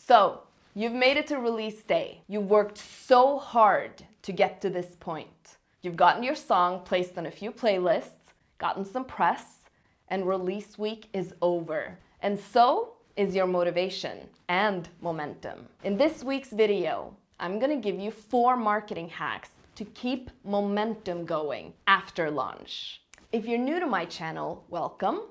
So, you've made it to release day. You've worked so hard to get to this point. You've gotten your song placed on a few playlists, gotten some press, and release week is over. And so is your motivation and momentum. In this week's video, I'm gonna give you 4 marketing hacks to keep momentum going after launch. If you're new to my channel, welcome.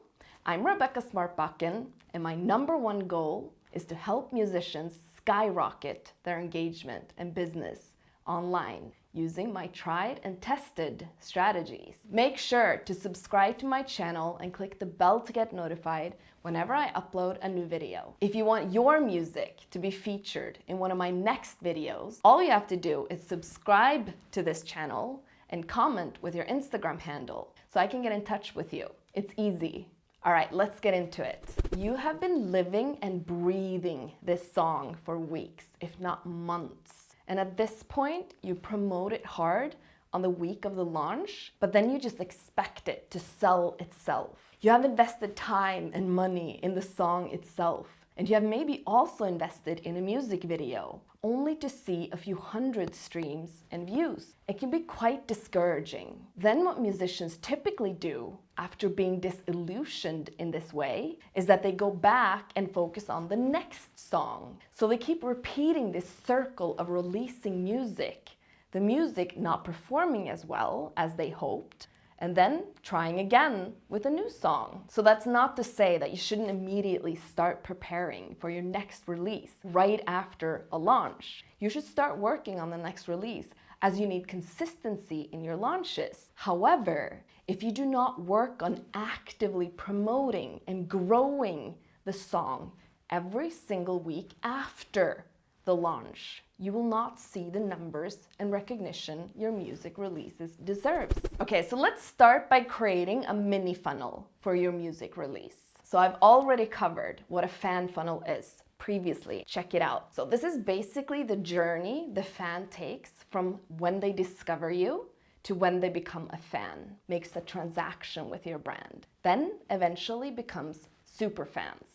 I'm Rebecca Smartbakken, and my #1 goal is to help musicians skyrocket their engagement and business online using my tried and tested strategies. Make sure to subscribe to my channel and click the bell to get notified whenever I upload a new video. If you want your music to be featured in one of my next videos, all you have to do is subscribe to this channel and comment with your Instagram handle so I can get in touch with you. It's easy. All right, let's get into it. You have been living and breathing this song for weeks, if not months. And at this point, you promote it hard on the week of the launch, but then you just expect it to sell itself. You have invested time and money in the song itself. And you have maybe also invested in a music video, only to see a few hundred streams and views. It can be quite discouraging. Then what musicians typically do after being disillusioned in this way is that they go back and focus on the next song. So they keep repeating this circle of releasing music, the music not performing as well as they hoped, and then trying again with a new song. So that's not to say that you shouldn't immediately start preparing for your next release right after a launch. You should start working on the next release as you need consistency in your launches. However, if you do not work on actively promoting and growing the song every single week after the launch, you will not see the numbers and recognition your music releases deserves. Okay, so let's start by creating a mini funnel for your music release. So I've already covered what a fan funnel is previously. Check it out. So this is basically the journey the fan takes from when they discover you to when they become a fan, makes a transaction with your brand, then eventually becomes super fans.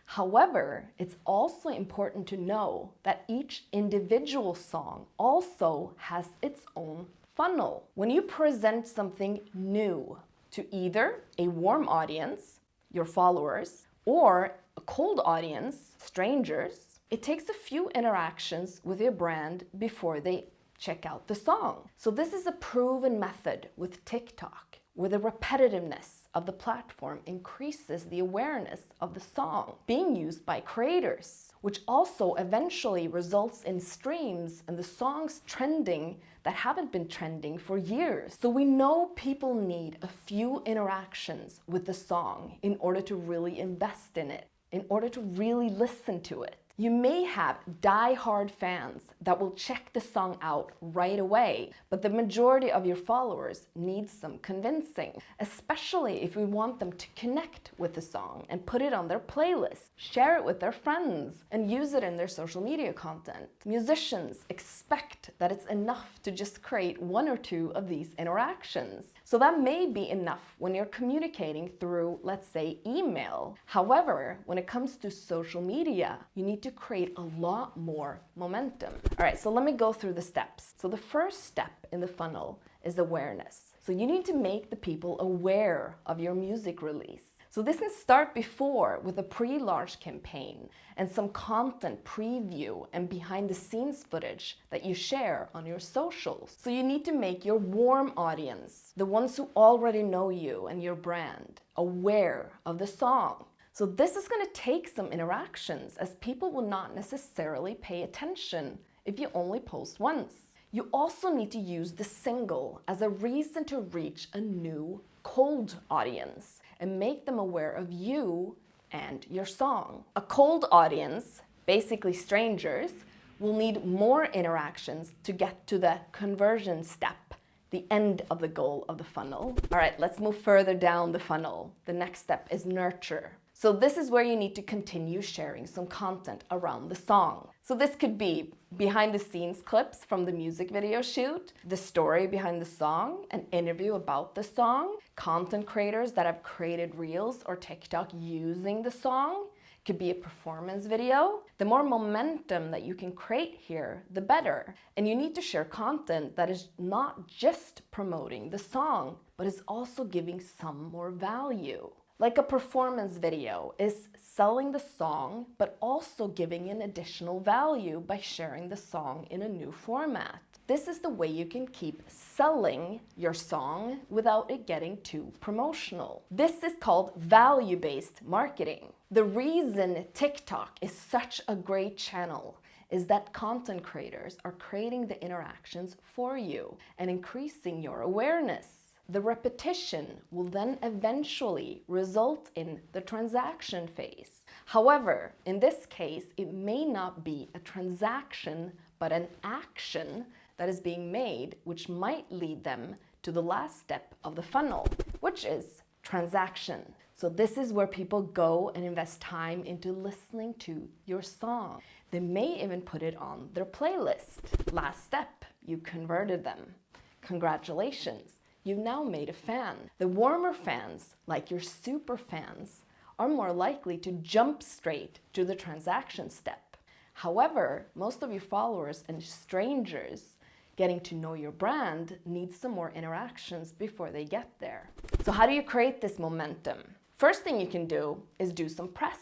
However, it's also important to know that each individual song also has its own funnel. When you present something new to either a warm audience, your followers, or a cold audience, strangers, it takes a few interactions with your brand before they check out the song. So this is a proven method with TikTok, where the repetitiveness of the platform increases the awareness of the song being used by creators, which also eventually results in streams and the songs trending that haven't been trending for years. So we know people need a few interactions with the song in order to really invest in it, in order to really listen to it. You may have die-hard fans that will check the song out right away, but the majority of your followers need some convincing, especially if we want them to connect with the song and put it on their playlist, share it with their friends, and use it in their social media content. Musicians expect that it's enough to just create 1 or 2 of these interactions. So that may be enough when you're communicating through, let's say, email. However, when it comes to social media, you need to create a lot more momentum. All right, so let me go through the steps. So the first step in the funnel is awareness. So you need to make the people aware of your music release. So this can start before with a pre-launch campaign and some content preview and behind the scenes footage that you share on your socials. So you need to make your warm audience, the ones who already know you and your brand, aware of the song. So this is going to take some interactions, as people will not necessarily pay attention if you only post once. You also need to use the single as a reason to reach a new cold audience and make them aware of you and your song. A cold audience, basically strangers, will need more interactions to get to the conversion step, the end of the goal of the funnel. All right, let's move further down the funnel. The next step is nurture. So this is where you need to continue sharing some content around the song. So this could be behind the scenes clips from the music video shoot, the story behind the song, an interview about the song, content creators that have created reels or TikTok using the song, Could be a performance video. The more momentum that you can create here, the better. And you need to share content that is not just promoting the song, but is also giving some more value. Like a performance video is selling the song, but also giving an additional value by sharing the song in a new format. This is the way you can keep selling your song without it getting too promotional. This is called value-based marketing. The reason TikTok is such a great channel is that content creators are creating the interactions for you and increasing your awareness. The repetition will then eventually result in the transaction phase. However, in this case, it may not be a transaction, but an action that is being made, which might lead them to the last step of the funnel, which is transaction. So this is where people go and invest time into listening to your song. They may even put it on their playlist. Last step, you converted them. Congratulations, you've now made a fan. The warmer fans, like your super fans, are more likely to jump straight to the transaction step. However, most of your followers and strangers getting to know your brand needs some more interactions before they get there. So how do you create this momentum? First thing you can do is do some press.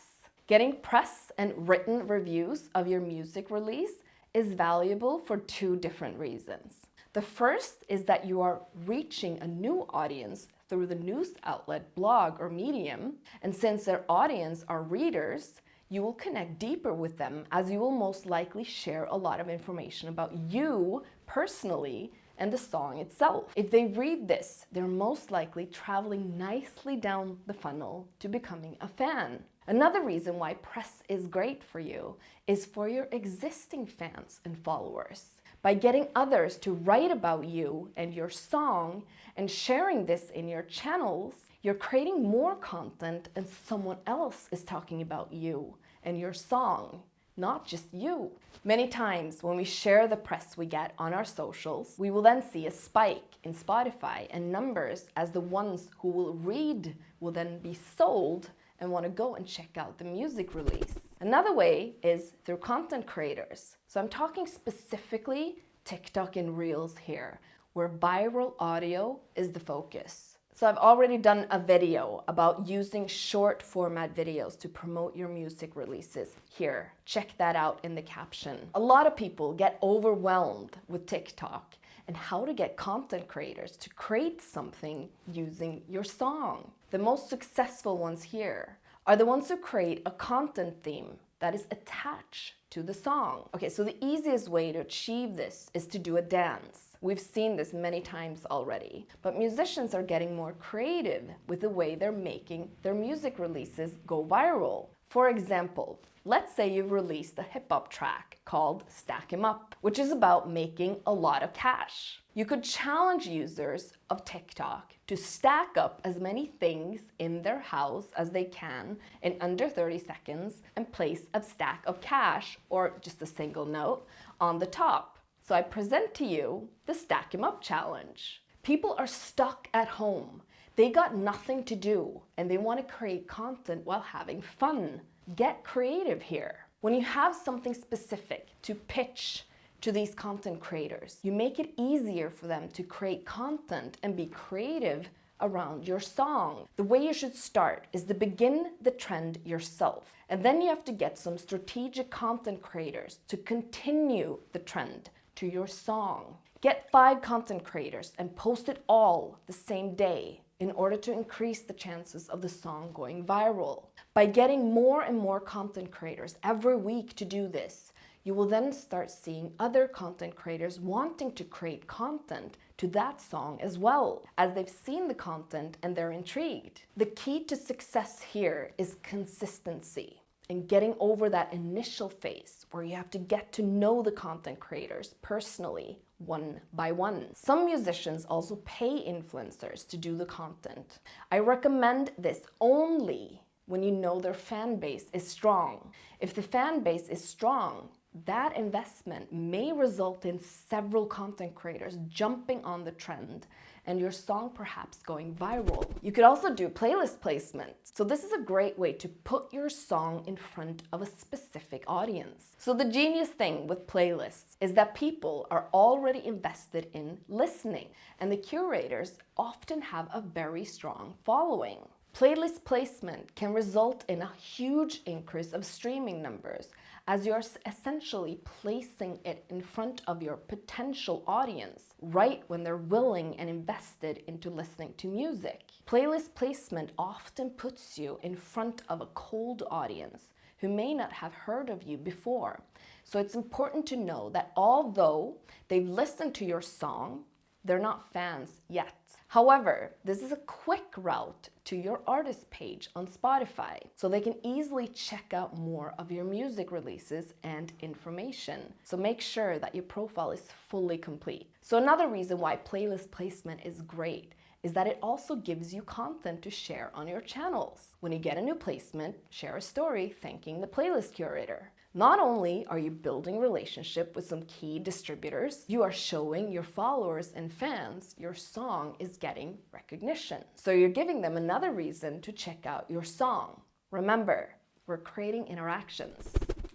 Getting press and written reviews of your music release is valuable for two different reasons. The first is that you are reaching a new audience through the news outlet, blog, or medium, and since their audience are readers, you will connect deeper with them as you will most likely share a lot of information about you personally and the song itself. If they read this, they're most likely traveling nicely down the funnel to becoming a fan. Another reason why press is great for you is for your existing fans and followers. By getting others to write about you and your song and sharing this in your channels, you're creating more content and someone else is talking about you and your song, not just you. Many times when we share the press we get on our socials, we will then see a spike in Spotify and numbers as the ones who will read will then be sold and want to go and check out the music release. Another way is through content creators. So I'm talking specifically TikTok and Reels here, where viral audio is the focus. So I've already done a video about using short format videos to promote your music releases. Here, check that out in the caption. A lot of people get overwhelmed with TikTok and how to get content creators to create something using your song. The most successful ones here are the ones who create a content theme that is attached to the song. Okay, so the easiest way to achieve this is to do a dance. We've seen this many times already, but musicians are getting more creative with the way they're making their music releases go viral. For example, let's say you've released a hip-hop track called Stack 'Em Up, which is about making a lot of cash. You could challenge users of TikTok to stack up as many things in their house as they can in under 30 seconds and place a stack of cash or just a single note on the top. So I present to you the Stack 'Em Up challenge. People are stuck at home. They got nothing to do and they want to create content while having fun. Get creative here. When you have something specific to pitch to these content creators, you make it easier for them to create content and be creative around your song. The way you should start is to begin the trend yourself. And then you have to get some strategic content creators to continue the trend to your song. Get 5 content creators and post it all the same day in order to increase the chances of the song going viral. By getting more and more content creators every week to do this, you will then start seeing other content creators wanting to create content to that song as well, as they've seen the content and they're intrigued. The key to success here is consistency and getting over that initial phase where you have to get to know the content creators personally, one by one. Some musicians also pay influencers to do the content. I recommend this only when you know their fan base is strong. If the fan base is strong, that investment may result in several content creators jumping on the trend and your song perhaps going viral. You could also do playlist placement. So this is a great way to put your song in front of a specific audience. So the genius thing with playlists is that people are already invested in listening, and the curators often have a very strong following. Playlist placement can result in a huge increase of streaming numbers, as you're essentially placing it in front of your potential audience right when they're willing and invested into listening to music. Playlist placement often puts you in front of a cold audience who may not have heard of you before. So it's important to know that although they've listened to your song, they're not fans yet. However, this is a quick route to your artist page on Spotify, so they can easily check out more of your music releases and information. So make sure that your profile is fully complete. So another reason why playlist placement is great is that it also gives you content to share on your channels. When you get a new placement, share a story thanking the playlist curator. Not only are you building relationship with some key distributors, you are showing your followers and fans your song is getting recognition. So you're giving them another reason to check out your song. Remember, we're creating interactions.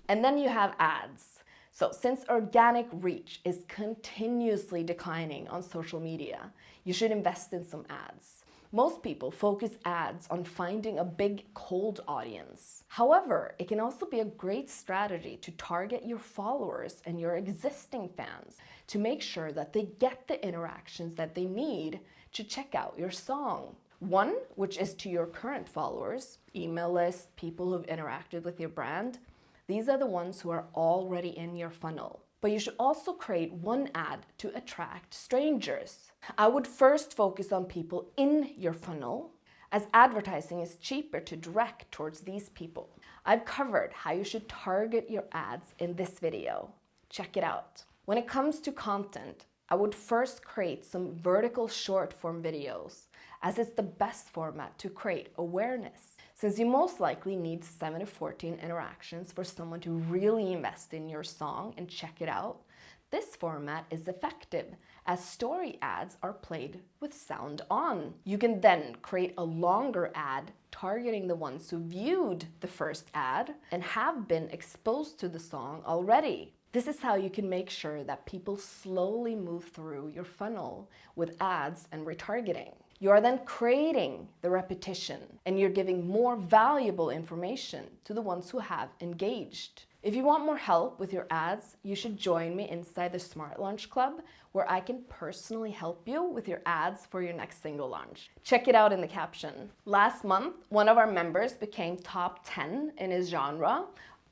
And then you have ads. So since organic reach is continuously declining on social media, you should invest in some ads. Most people focus ads on finding a big cold audience. However, it can also be a great strategy to target your followers and your existing fans to make sure that they get the interactions that they need to check out your song. One, which is to your current followers, email list, people who've interacted with your brand. These are the ones who are already in your funnel. But you should also create one ad to attract strangers. I would first focus on people in your funnel, as advertising is cheaper to direct towards these people. I've covered how you should target your ads in this video. Check it out. When it comes to content, I would first create some vertical short form videos, as it's the best format to create awareness. Since you most likely need 7 to 14 interactions for someone to really invest in your song and check it out, this format is effective as story ads are played with sound on. You can then create a longer ad targeting the ones who viewed the first ad and have been exposed to the song already. This is how you can make sure that people slowly move through your funnel with ads and retargeting. You are then creating the repetition, and you're giving more valuable information to the ones who have engaged. If you want more help with your ads, you should join me inside the Smart Launch Club, where I can personally help you with your ads for your next single launch. Check it out in the caption. Last month, one of our members became top 10 in his genre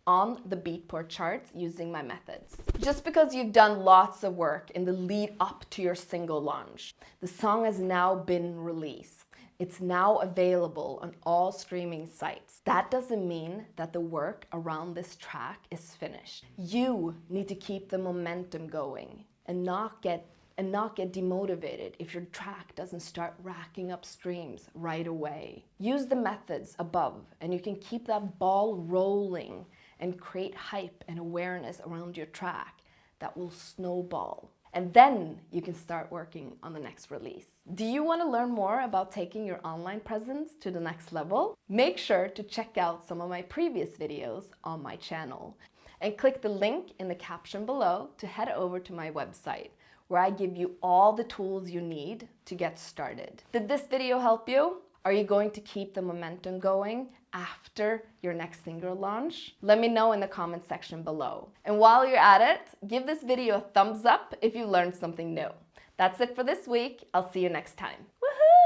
on the Beatport charts using my methods. Just because you've done lots of work in the lead up to your single launch, the song has now been released. It's now available on all streaming sites. That doesn't mean that the work around this track is finished. You need to keep the momentum going and not get demotivated if your track doesn't start racking up streams right away. Use the methods above and you can keep that ball rolling and create hype and awareness around your track that will snowball. And then you can start working on the next release. Do you want to learn more about taking your online presence to the next level? Make sure to check out some of my previous videos on my channel and click the link in the caption below to head over to my website, where I give you all the tools you need to get started. Did this video help you? Are you going to keep the momentum going after your next single launch? Let me know in the comment section below. And while you're at it, give this video a thumbs up if you learned something new. That's it for this week. I'll see you next time.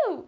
Woohoo!